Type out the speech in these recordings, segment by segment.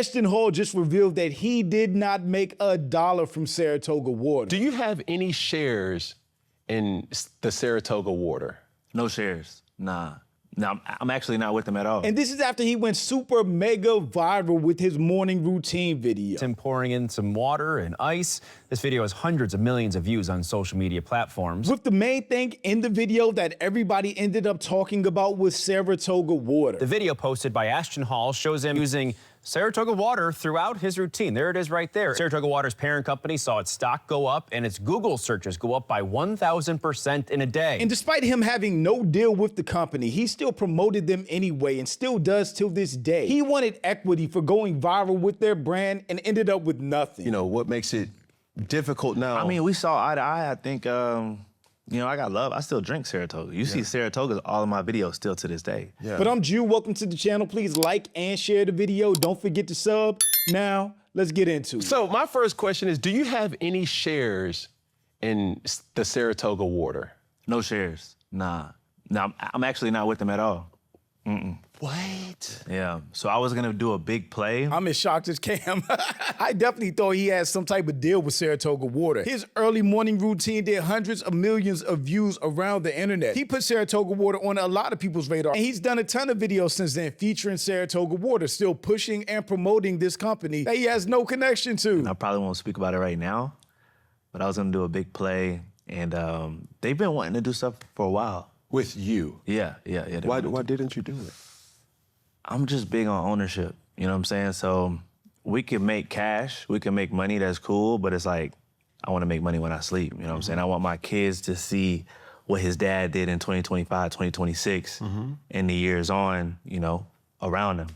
Ashton Hall just revealed that he did not make $1 from Saratoga water. Do you have any shares in the Saratoga water? No shares, nah. No, I'm actually not with them at all. And this is after he went super mega viral with his morning routine video. Him pouring in some water and ice. This video has hundreds of millions of views on social media platforms. With the main thing in the video that everybody ended up talking about was Saratoga water. The video posted by Ashton Hall shows him using Saratoga water throughout his routine. There it is right there. Saratoga water's parent company saw its stock go up and its Google searches go up by 1,000% in a day. And despite him having no deal with the company, he still promoted them anyway and still does till this day. He wanted equity for going viral with their brand and ended up with nothing. You know, what makes it difficult now? I mean, we saw eye to eye. I think, you know, I got love. I still drink Saratoga. You see Saratoga all of my videos still to this day. Yeah. But I'm Jew. Welcome to the channel. Please like and share the video. Don't forget to sub. Now, let's get into it. So my first question is, do you have any shares in the Saratoga water? No shares, nah. No, I'm actually not with them at all. What? Yeah, so I was gonna do a big play. I'm as shocked as Cam. I definitely thought he had some type of deal with Saratoga water. His early morning routine did hundreds of millions of views around the internet. He put Saratoga water on a lot of people's radar. And he's done a ton of videos since then featuring Saratoga water, still pushing and promoting this company that he has no connection to. I probably won't speak about it right now, but I was gonna do a big play, and they've been wanting to do stuff for a while. With you? Yeah. Why didn't you do it? I'm just big on ownership, you know what I'm saying? So we can make cash, we can make money, that's cool, but it's like, I wanna make money when I sleep, you know what I'm saying? I want my kids to see what his dad did in 2025, 2026, and the years on, you know, around him,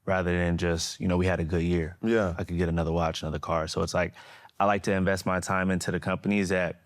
rather than just, you know, we had a good year. Yeah. I could get another watch, another car. So it's like, I like to invest my time into the companies that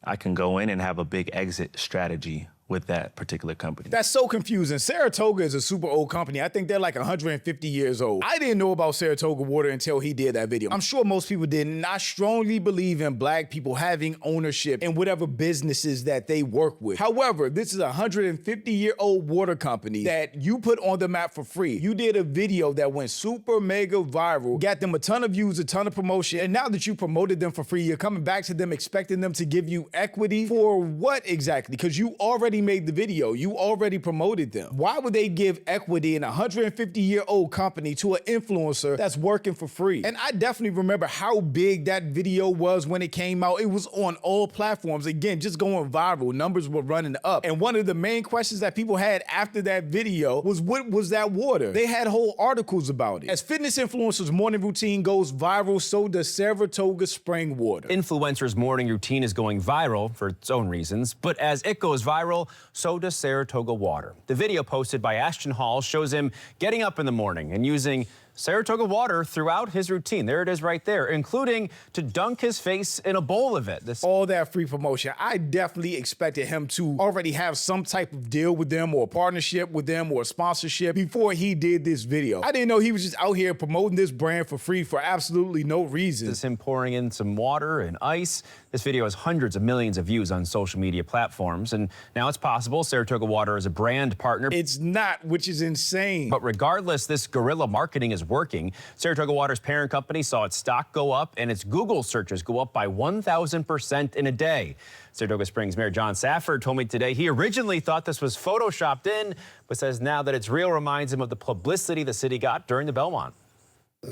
I can go in and have a big exit strategy with that particular company. That's so confusing. Saratoga is a super old company. I think they're like 150 years old. I didn't know about Saratoga water until he did that video. I'm sure most people didn't. And I strongly believe in black people having ownership in whatever businesses that they work with. However, this is a 150-year-old water company that you put on the map for free. You did a video that went super mega viral, got them a ton of views, a ton of promotion, and now that you promoted them for free, you're coming back to them expecting them to give you equity for what exactly? Because you already made the video. You already promoted them. Why would they give equity in a 150-year-old company to an influencer that's working for free? And I definitely remember how big that video was when it came out. It was on all platforms. Again, just going viral. Numbers were running up. And one of the main questions that people had after that video was, what was that water? They had whole articles about it. As fitness influencers' morning routine goes viral, so does Saratoga spring water. Influencers' morning routine is going viral for its own reasons, but as it goes viral, so does Saratoga water. The video posted by Ashton Hall shows him getting up in the morning and using Saratoga water throughout his routine. There it is right there, including to dunk his face in a bowl of it. All that free promotion. I definitely expected him to already have some type of deal with them or partnership with them or sponsorship before he did this video. I didn't know he was just out here promoting this brand for free for absolutely no reason. This is him pouring in some water and ice. This video has hundreds of millions of views on social media platforms, and now it's possible Saratoga water is a brand partner. It's not, which is insane. But regardless, this guerrilla marketing is working. Saratoga water's parent company saw its stock go up and its Google searches go up by 1,000% in a day. Saratoga Springs Mayor John Safford told me today he originally thought this was photoshopped in, but says now that it's real reminds him of the publicity the city got during the Belmont.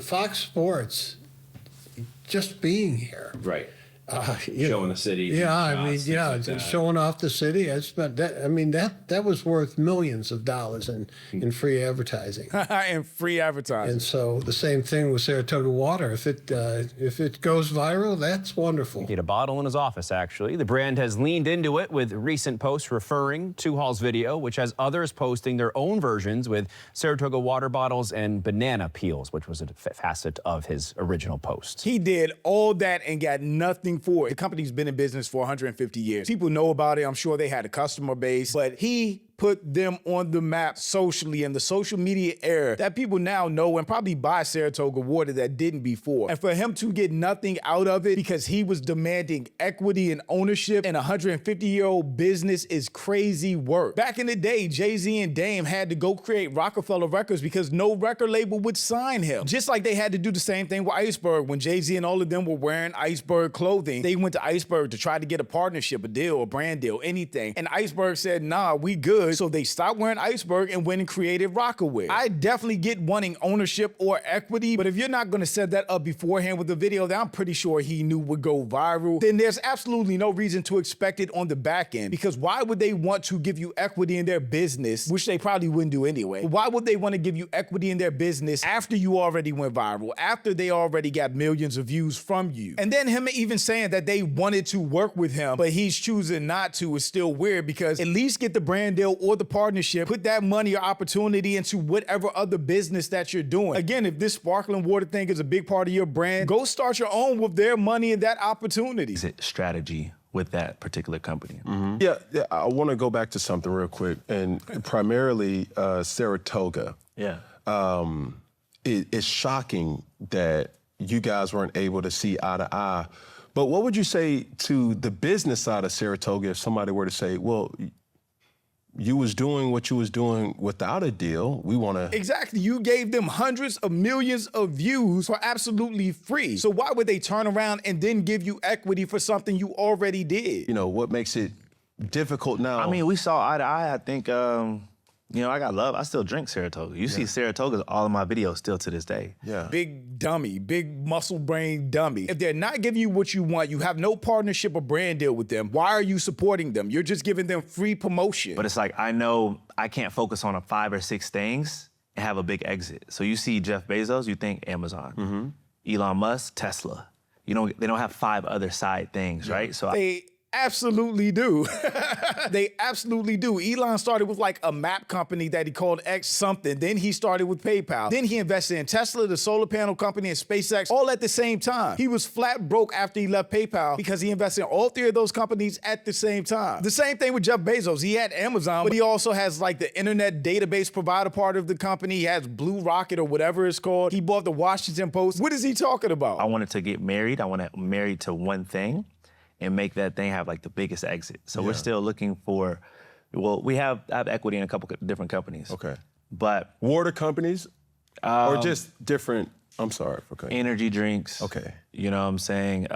Fox Sports, just being here. Right. Showing the city. Yeah, I mean, yeah, showing off the city. That was worth millions of dollars in free advertising. And free advertising. And so the same thing with Saratoga water. If it goes viral, that's wonderful. He had a bottle in his office, actually. The brand has leaned into it with recent posts referring to Hall's video, which has others posting their own versions with Saratoga water bottles and banana peels, which was a facet of his original post. He did all that and got nothing for it. The company's been in business for 150 years. People know about it. I'm sure they had a customer base, but he put them on the map socially in the social media era that people now know and probably buy Saratoga water that didn't before. And for him to get nothing out of it because he was demanding equity and ownership in a 150-year-old business is crazy work. Back in the day, Jay-Z and Dame had to go create Rockefeller Records because no record label would sign him. Just like they had to do the same thing with Iceberg. When Jay-Z and all of them were wearing Iceberg clothing, they went to Iceberg to try to get a partnership, a deal, a brand deal, anything. And Iceberg said, nah, we good. So they stopped wearing Iceberg and went and created Rockaway. I definitely get wanting ownership or equity, but if you're not gonna set that up beforehand with a video that I'm pretty sure he knew would go viral, then there's absolutely no reason to expect it on the back end. Because why would they want to give you equity in their business, which they probably wouldn't do anyway? Why would they want to give you equity in their business after you already went viral, after they already got millions of views from you? And then him even saying that they wanted to work with him, but he's choosing not to is still weird, because at least get the brand deal or the partnership, put that money or opportunity into whatever other business that you're doing. Again, if this sparkling water thing is a big part of your brand, go start your own with their money and that opportunity. Exit strategy with that particular company. Yeah, I want to go back to something real quick, and primarily Saratoga. Yeah. It's shocking that you guys weren't able to see eye to eye. But what would you say to the business side of Saratoga if somebody were to say, well, you was doing what you was doing without a deal. We want to... Exactly. You gave them hundreds of millions of views for absolutely free. So why would they turn around and then give you equity for something you already did? You know, what makes it difficult now? I mean, we saw eye to eye. I think, you know, I got love. I still drink Saratoga. You see Saratoga's all of my videos still to this day. Yeah. Big dummy, big muscle brain dummy. If they're not giving you what you want, you have no partnership or brand deal with them, why are you supporting them? You're just giving them free promotion. But it's like, I know I can't focus on 5 or 6 things and have a big exit. So you see Jeff Bezos, you think Amazon. Elon Musk, Tesla. You know, they don't have 5 other side things, right? So They absolutely do. They absolutely do. Elon started with like a map company that he called X something. Then he started with PayPal. Then he invested in Tesla, the solar panel company, and SpaceX, all at the same time. He was flat broke after he left PayPal because he invested in all 3 of those companies at the same time. The same thing with Jeff Bezos. He had Amazon, but he also has like the internet database provider part of the company. He has Blue Rocket or whatever it's called. He bought the Washington Post. What is he talking about? I wanted to get married. I want to marry to one thing and make that thing have like the biggest exit. So we're still looking for, well, I have equity in a couple different companies. Okay. But water companies or just different, I'm sorry for cutting. Energy drinks. Okay. You know what I'm saying?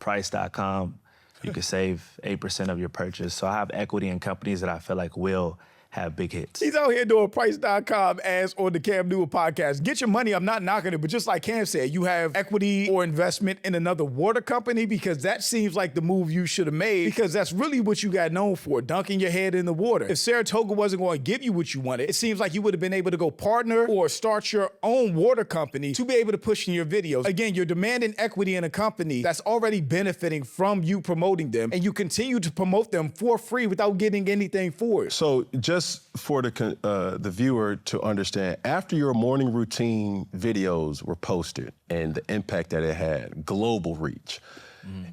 Price.com, you could save 8% of your purchase. So I have equity in companies that I feel like will have big hits. He's out here doing Price.com ads on the Cam Newell podcast. Get your money, I'm not knocking it, but just like Cam said, you have equity or investment in another water company, because that seems like the move you should have made, because that's really what you got known for, dunking your head in the water. If Saratoga wasn't going to give you what you wanted, it seems like you would have been able to go partner or start your own water company to be able to push in your videos. Again, you're demanding equity in a company that's already benefiting from you promoting them, and you continue to promote them for free without getting anything for it. So just for the viewer to understand, after your morning routine videos were posted and the impact that it had, global reach,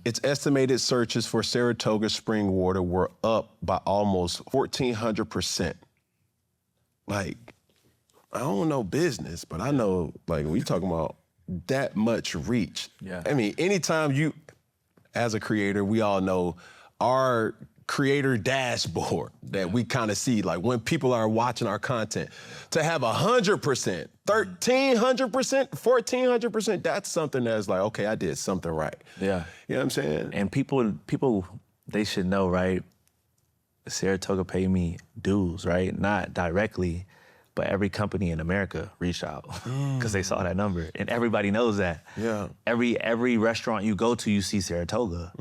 its estimated searches for Saratoga spring water were up by almost 1,400%. Like, I don't know business, but I know, like, we talking about that much reach. Yeah. I mean, anytime you, as a creator, we all know our creator dashboard that we kind of see, like when people are watching our content, to have 100%, 1,300%, 1,400%, that's something that's like, okay, I did something right. Yeah. You know what I'm saying? And people, they should know, right? Saratoga paid me dues, right? Not directly, but every company in America reached out because they saw that number. And everybody knows that. Yeah. Every restaurant you go to, you see Saratoga.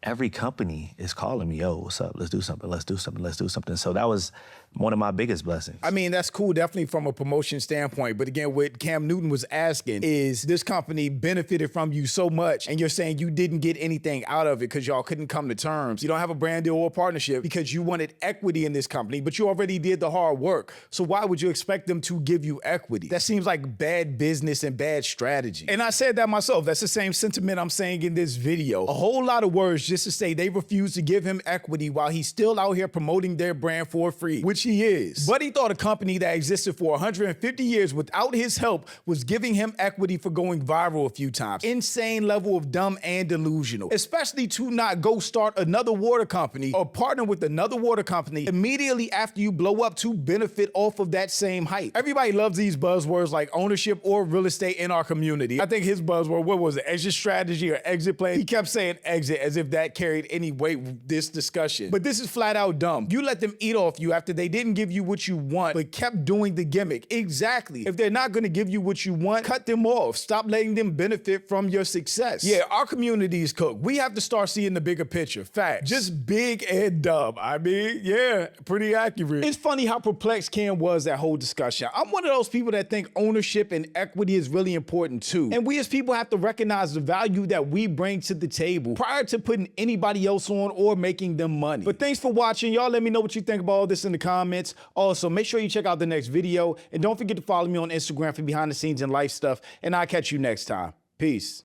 Every company is calling me, yo, what's up? Let's do something, let's do something, let's do something. So that was one of my biggest blessings. I mean, that's cool, definitely from a promotion standpoint. But again, what Cam Newton was asking is this company benefited from you so much, and you're saying you didn't get anything out of it because y'all couldn't come to terms. You don't have a brand deal or partnership because you wanted equity in this company, but you already did the hard work. So why would you expect them to give you equity? That seems like bad business and bad strategy. And I said that myself. That's the same sentiment I'm saying in this video. A whole lot of words just to say they refused to give him equity while he's still out here promoting their brand for free, which he is. But he thought a company that existed for 150 years without his help was giving him equity for going viral a few times. Insane level of dumb and delusional, especially to not go start another water company or partner with another water company immediately after you blow up to benefit off of that same hype. Everybody loves these buzzwords like ownership or real estate in our community. I think his buzzword, what was it, exit strategy or exit plan? He kept saying exit as if that carried any weight with this discussion. But this is flat out dumb. You let them eat off you after they didn't give you what you want, but kept doing the gimmick. Exactly. If they're not going to give you what you want, cut them off. Stop letting them benefit from your success. Yeah, our community is cooked. We have to start seeing the bigger picture. Fact. Just big and dumb. I mean, yeah, pretty accurate. It's funny how perplexed Cam was that whole discussion. I'm one of those people that think ownership and equity is really important too. And we as people have to recognize the value that we bring to the table prior to putting anybody else on or making them money. But thanks for watching. Y'all let me know what you think about all this in the comments. Also, make sure you check out the next video and don't forget to follow me on Instagram for behind the scenes and life stuff. And I'll catch you next time. Peace.